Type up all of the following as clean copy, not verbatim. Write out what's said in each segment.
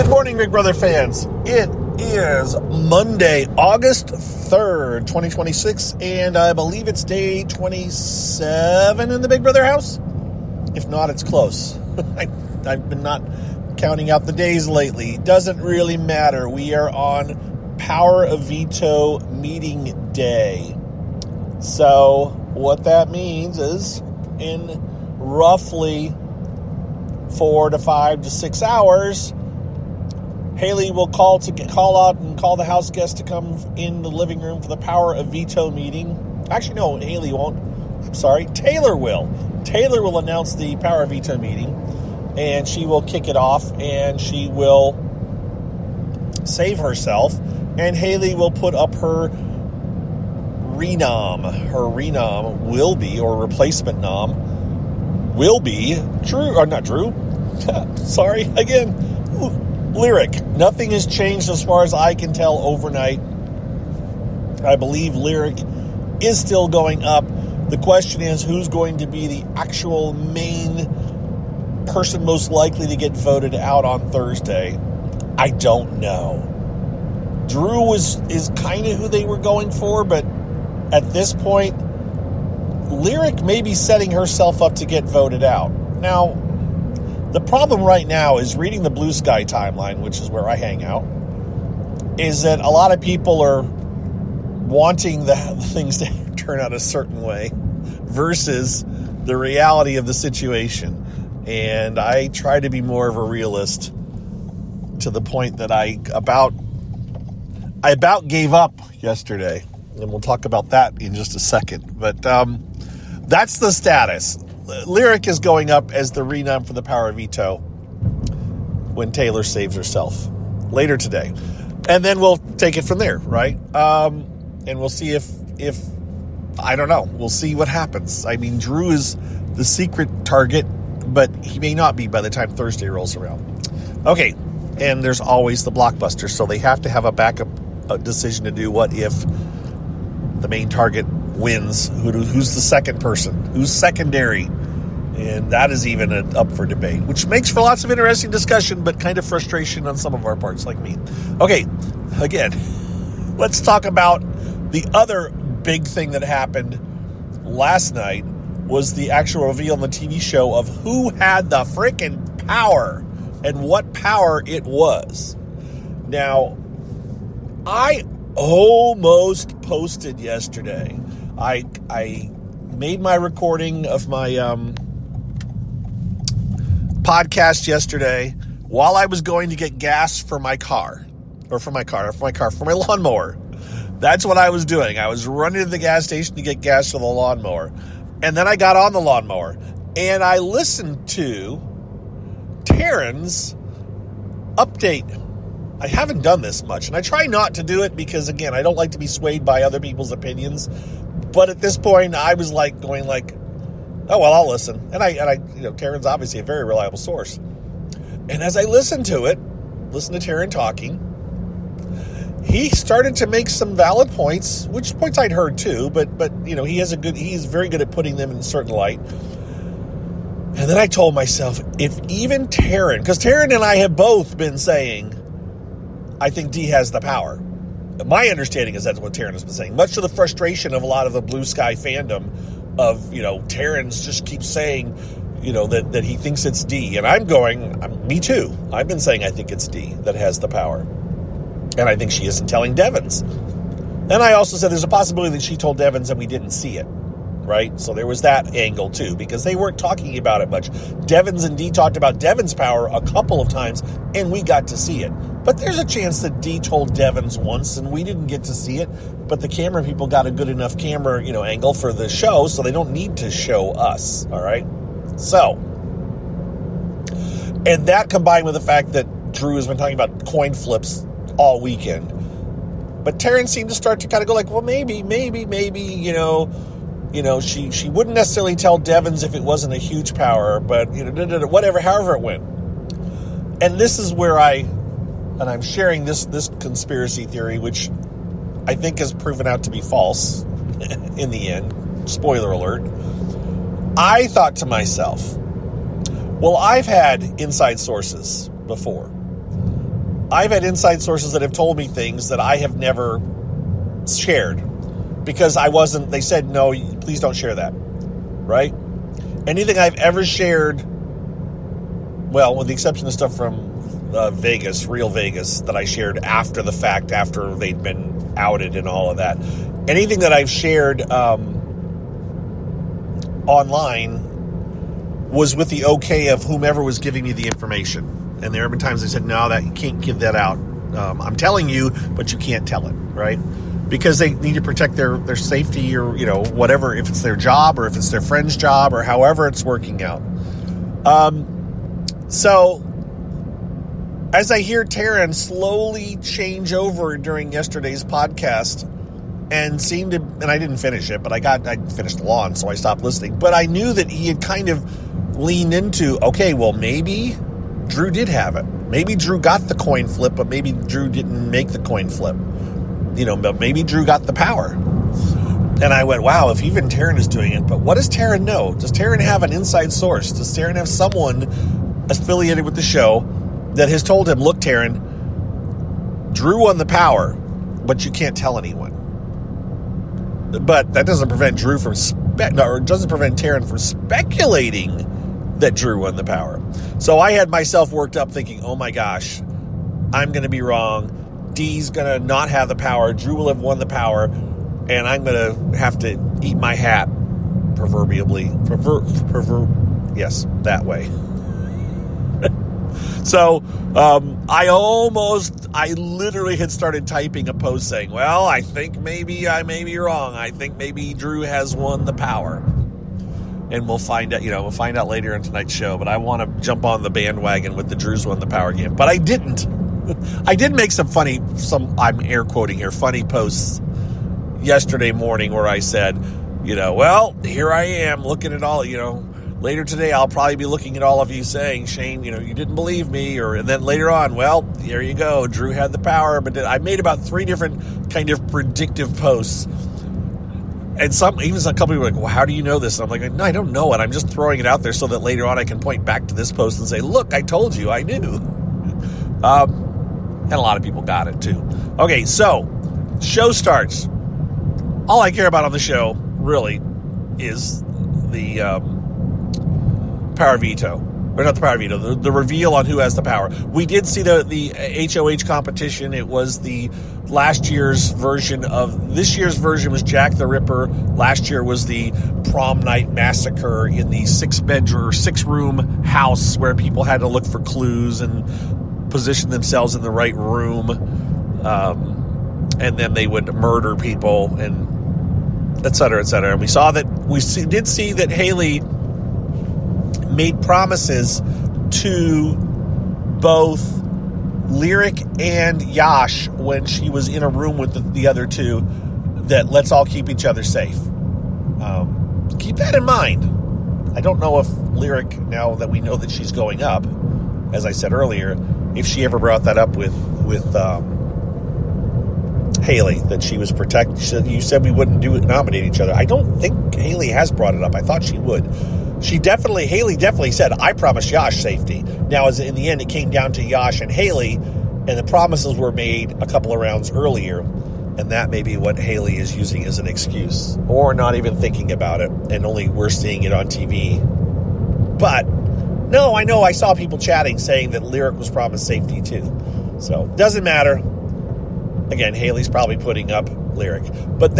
Good morning, Big Brother fans. It is Monday, August 3rd, 2026, and I believe it's day 27 in the Big Brother house. If not, it's close. I've been not counting out the days lately. Doesn't really matter. We are on Power of Veto meeting day. So what that means is in roughly 4 to 5 to 6 hours, Haley will call out and call the house guests to come in the living room for the Power of Veto meeting. Actually, no, Haley won't. I'm sorry, Taylor will. Taylor will announce the Power of Veto meeting, and she will kick it off, and she will save herself, and Haley will put up her renom. Her renom will be, or replacement nom, will be Drew, or not Drew. Sorry, again. Lyric. Nothing has changed as far as I can tell overnight. I believe Lyric is still going up. The question is, who's going to be the actual main person most likely to get voted out on Thursday? I don't know. Drew is kind of who they were going for, but at this point, Lyric may be setting herself up to get voted out. Now, the problem right now is reading the Blue Sky timeline, which is where I hang out, is that a lot of people are wanting the things to turn out a certain way versus the reality of the situation. And I try to be more of a realist to the point that I about gave up yesterday. And we'll talk about that in just a second. But that's the status. Lyric is going up as the renom for the Power of Veto when Taylor saves herself later today. And then we'll take it from there, right? And we'll see if I don't know. We'll see what happens. I mean, Drew is the secret target, but he may not be by the time Thursday rolls around. Okay, and there's always the blockbuster, so they have to have a backup decision to do what if the main target wins. Who's the second person? Who's secondary? And that is even up for debate, which makes for lots of interesting discussion, but kind of frustration on some of our parts, like me. Okay, again, let's talk about the other big thing that happened last night was the actual reveal on the TV show of who had the freaking power and what power it was. Now, I almost posted yesterday. I made my recording of my podcast yesterday while I was going to get gas for my lawnmower. That's what I was doing. I was running to the gas station to get gas for the lawnmower. And then I got on the lawnmower and I listened to Taryn's update. I haven't done this much, and I try not to do it because, again, I don't like to be swayed by other people's opinions. But at this point, I was going, oh, well, I'll listen. And I Taryn's obviously a very reliable source. And as I listened to Taryn talking, he started to make some valid points, which points I'd heard too, but he's very good at putting them in a certain light. And then I told myself, if even Taryn, because Taryn and I have both been saying, I think D has the power. My understanding is that's what Taryn has been saying. Much to the frustration of a lot of the Blue Sky fandom of, Taryn's just keeps saying, that he thinks it's D. And I'm going, me too. I've been saying I think it's D that has the power. And I think she isn't telling Devins. And I also said there's a possibility that she told Devins and we didn't see it. Right? So there was that angle too, because they weren't talking about it much. Devins and D talked about Devins' power a couple of times, and we got to see it. But there's a chance that D told Devins once, and we didn't get to see it. But the camera people got a good enough camera, angle for the show, so they don't need to show us. All right? So, and that combined with the fact that Drew has been talking about coin flips all weekend. But Taryn seemed to start to kind of go well, maybe, she wouldn't necessarily tell Devins if it wasn't a huge power, but, whatever, however it went. And this is where I'm sharing this conspiracy theory, which I think has proven out to be false in the end. Spoiler alert. I thought to myself, well, I've had inside sources before. I've had inside sources that have told me things that I have never shared because they said, no, please don't share that, right? Anything I've ever shared, well, with the exception of stuff from Vegas, real Vegas, that I shared after the fact, after they'd been outed and all of that. Anything that I've shared online was with the okay of whomever was giving me the information. And there have been times they said, no, that you can't give that out. I'm telling you, but you can't tell it, right? Because they need to protect their safety or, whatever, if it's their job or if it's their friend's job or however it's working out. So as I hear Taryn slowly change over during yesterday's podcast and I didn't finish it, but I finished the lawn, so I stopped listening. But I knew that he had kind of leaned into, okay, well, maybe Drew did have it. Maybe Drew got the coin flip, but maybe Drew didn't make the coin flip. But maybe Drew got the power. And I went, wow, if even Taryn is doing it, but what does Taryn know? Does Taryn have an inside source? Does Taryn have someone affiliated with the show that has told him, look, Taryn, Drew won the power, but you can't tell anyone. But that doesn't prevent Drew from doesn't prevent Taryn from speculating that Drew won the power. So I had myself worked up thinking, oh my gosh, I'm going to be wrong. Dee's going to not have the power. Drew will have won the power, and I'm going to have to eat my hat, proverbially. Yes, that way. So I literally had started typing a post saying, well, I think maybe I may be wrong. I think maybe Drew has won the power. And we'll find out, we'll find out later in tonight's show. But I want to jump on the bandwagon with the Drew's won the power game. But I didn't. I did make I'm air quoting here, funny posts yesterday morning where I said, well, here I am looking at all, later today, I'll probably be looking at all of you saying, Shane, you didn't believe me. And then later on, well, here you go. Drew had the power. But I made about 3 different kind of predictive posts. And even a couple people were like, well, how do you know this? And I'm like, no, I don't know it. I'm just throwing it out there so that later on I can point back to this post and say, look, I told you, I knew. And a lot of people got it too. Okay, so show starts. All I care about on the show really is the power veto, or not the power veto, the reveal on who has the power. We did see the HOH competition. It was the last year's version of, this year's version was Jack the Ripper. Last year was the prom night massacre in the 6-room house where people had to look for clues and position themselves in the right room. And then they would murder people and et cetera, et cetera. And we did see that Haley made promises to both Lyric and Yash when she was in a room with the other two that let's all keep each other safe. Keep that in mind. I don't know if Lyric, now that we know that she's going up, as I said earlier, if she ever brought that up with Haley, that she was protected. You said we wouldn't nominate each other. I don't think Haley has brought it up. I thought she would. Haley definitely said, I promised Yash safety. Now, as in the end, it came down to Yash and Haley, and the promises were made a couple of rounds earlier, and that may be what Haley is using as an excuse, or not even thinking about it, and only we're seeing it on TV. But, no, I know I saw people chatting saying that Lyric was promised safety too. So, doesn't matter. Again, Haley's probably putting up Lyric. But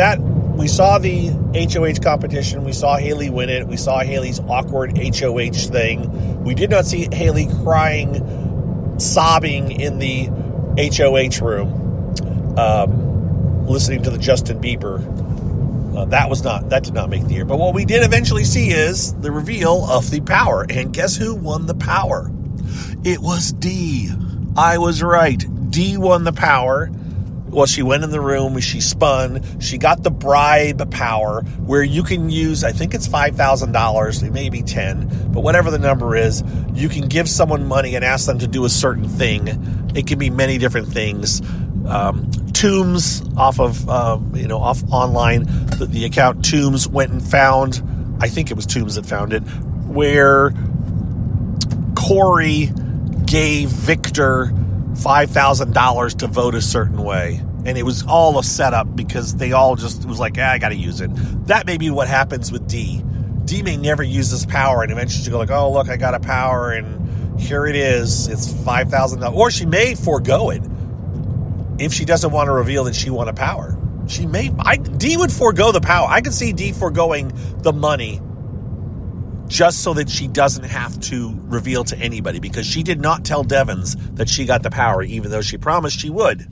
we saw the HOH competition. We saw Haley win it. We saw Haley's awkward HOH thing. We did not see Haley crying, sobbing in the HOH room, listening to the Justin Bieber. That did not make the air. But what we did eventually see is the reveal of the power. And guess who won the power? It was Dee. I was right. Dee won the power. Well, she went in the room, she spun, she got the bribe power where you can use, I think it's $5,000, maybe 10, but whatever the number is, you can give someone money and ask them to do a certain thing. It can be many different things. Tombs off online, the account Tombs went and found, I think it was Tombs that found it, where Corey gave Victor $5,000 to vote a certain way. And it was all a setup because they all just, it was like, I got to use it. That may be what happens with D. D may never use this power, and eventually she'll go like, oh, look, I got a power, and here it is. It's $5,000. Or she may forego it if she doesn't want to reveal that she won a power. She may, D would forego the power. I could see D foregoing the money just so that she doesn't have to reveal to anybody, because she did not tell Devins that she got the power, even though she promised she would.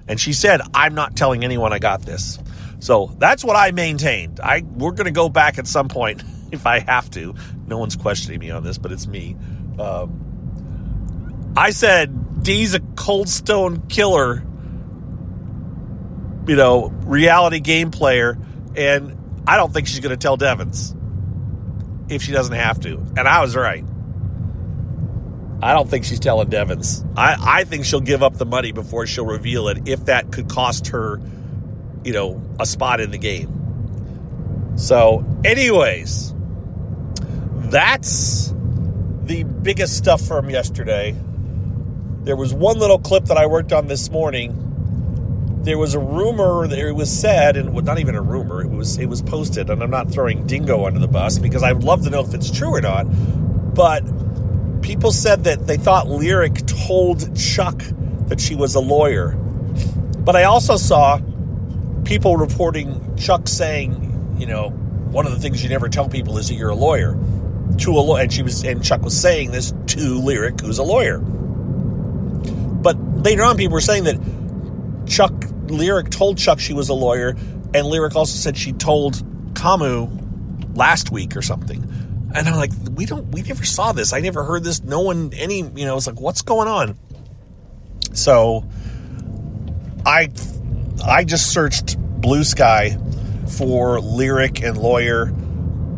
And she said, I'm not telling anyone I got this. So that's what I maintained. We're going to go back at some point if I have to. No one's questioning me on this, but it's me. I said Dee's a cold stone killer, reality game player, and I don't think she's going to tell Devins if she doesn't have to. And I was right. I don't think she's telling Devins. I think she'll give up the money before she'll reveal it, if that could cost her, a spot in the game. So, anyways, that's the biggest stuff from yesterday. There was one little clip that I worked on this morning. There was a rumor that it was said, and not even a rumor, it was posted, and I'm not throwing Dingo under the bus because I would love to know if it's true or not, but people said that they thought Lyric told Chuck that she was a lawyer. But I also saw people reporting Chuck saying, one of the things you never tell people is that you're a lawyer. And Chuck was saying this to Lyric, who's a lawyer. But later on, people were saying that Lyric told Chuck she was a lawyer, and Lyric also said she told Camus last week or something. And I'm like, we never saw this. I never heard this. No one, it's like, what's going on? So I just searched Blue Sky for Lyric and lawyer.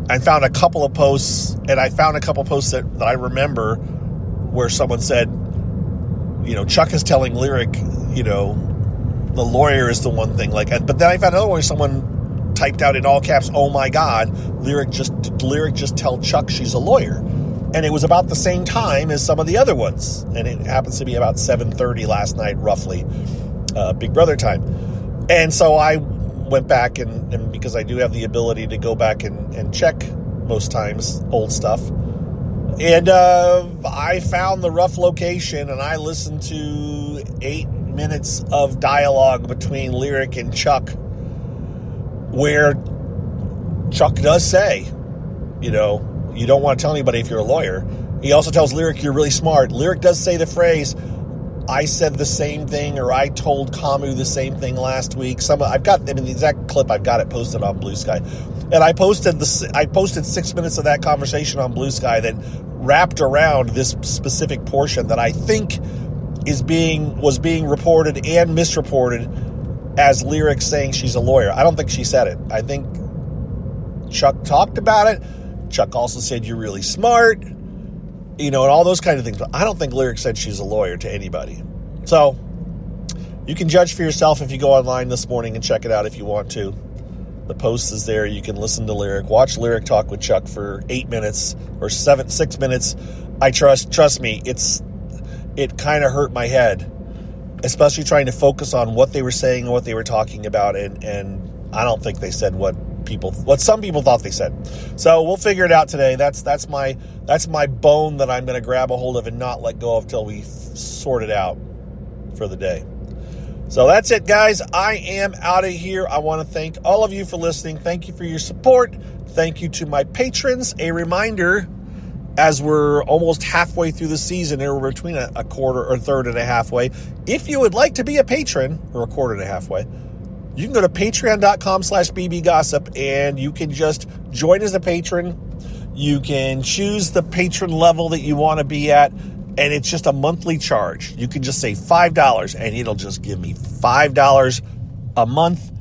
I found a couple of posts, and I found a couple of posts that I remember where someone said, Chuck is telling Lyric, the lawyer is the one thing. But then I found another one where someone typed out in all caps, oh my God, Lyric just tell Chuck she's a lawyer. And it was about the same time as some of the other ones. And it happens to be about 7:30 last night, roughly, Big Brother time. And so I went back and because I do have the ability to go back and check most times old stuff. And I found the rough location, and I listened to 8 minutes of dialogue between Lyric and Chuck, where Chuck does say, you don't want to tell anybody if you're a lawyer. He also tells Lyric, you're really smart. Lyric does say the phrase, I said the same thing, or I told Camus the same thing last week. I've got, the exact clip, I've got it posted on Blue Sky. And I posted 6 minutes of that conversation on Blue Sky that wrapped around this specific portion that I think was being reported and misreported as Lyric saying she's a lawyer. I don't think she said it. I think Chuck talked about it. Chuck also said you're really smart, and all those kind of things. But I don't think Lyric said she's a lawyer to anybody. So you can judge for yourself if you go online this morning and check it out if you want to. The post is there. You can listen to Lyric, watch Lyric talk with Chuck for 8 minutes or 6 minutes. I trust me, it kind of hurt my head, especially trying to focus on what they were saying and what they were talking about. And I don't think they said what some people thought they said. So we'll figure it out today. That's my bone that I'm going to grab a hold of and not let go of till we sort it out for the day. So that's it, guys. I am out of here. I want to thank all of you for listening. Thank you for your support. Thank you to my patrons. A reminder, as we're almost halfway through the season, or we're between a quarter or third and a halfway, if you would like to be a patron, or a quarter and a halfway, you can go to patreon.com/bbgossip, and you can just join as a patron. You can choose the patron level that you want to be at, and it's just a monthly charge. You can just say $5, and it'll just give me $5 a month,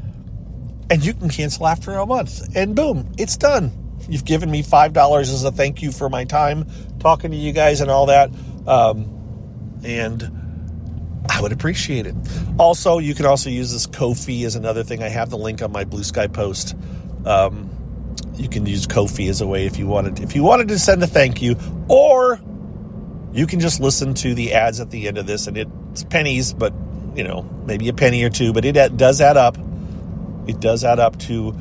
and you can cancel after a month, and boom, it's done. You've given me $5 as a thank you for my time talking to you guys and all that, and I would appreciate it. Also, you can also use this Ko-fi as another thing. I have the link on my Blue Sky post. You can use Ko-fi as a way if you wanted to send a thank you, or you can just listen to the ads at the end of this, and It's pennies, but, maybe a penny or two, but it does add up. It does add up to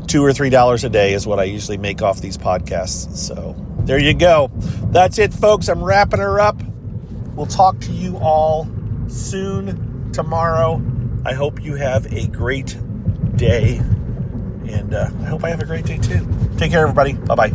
$2 or $3 a day is what I usually make off these podcasts. So there you go. That's it, folks. I'm wrapping her up. We'll talk to you all soon tomorrow. I hope you have a great day. And I hope I have a great day too. Take care, everybody. Bye-bye.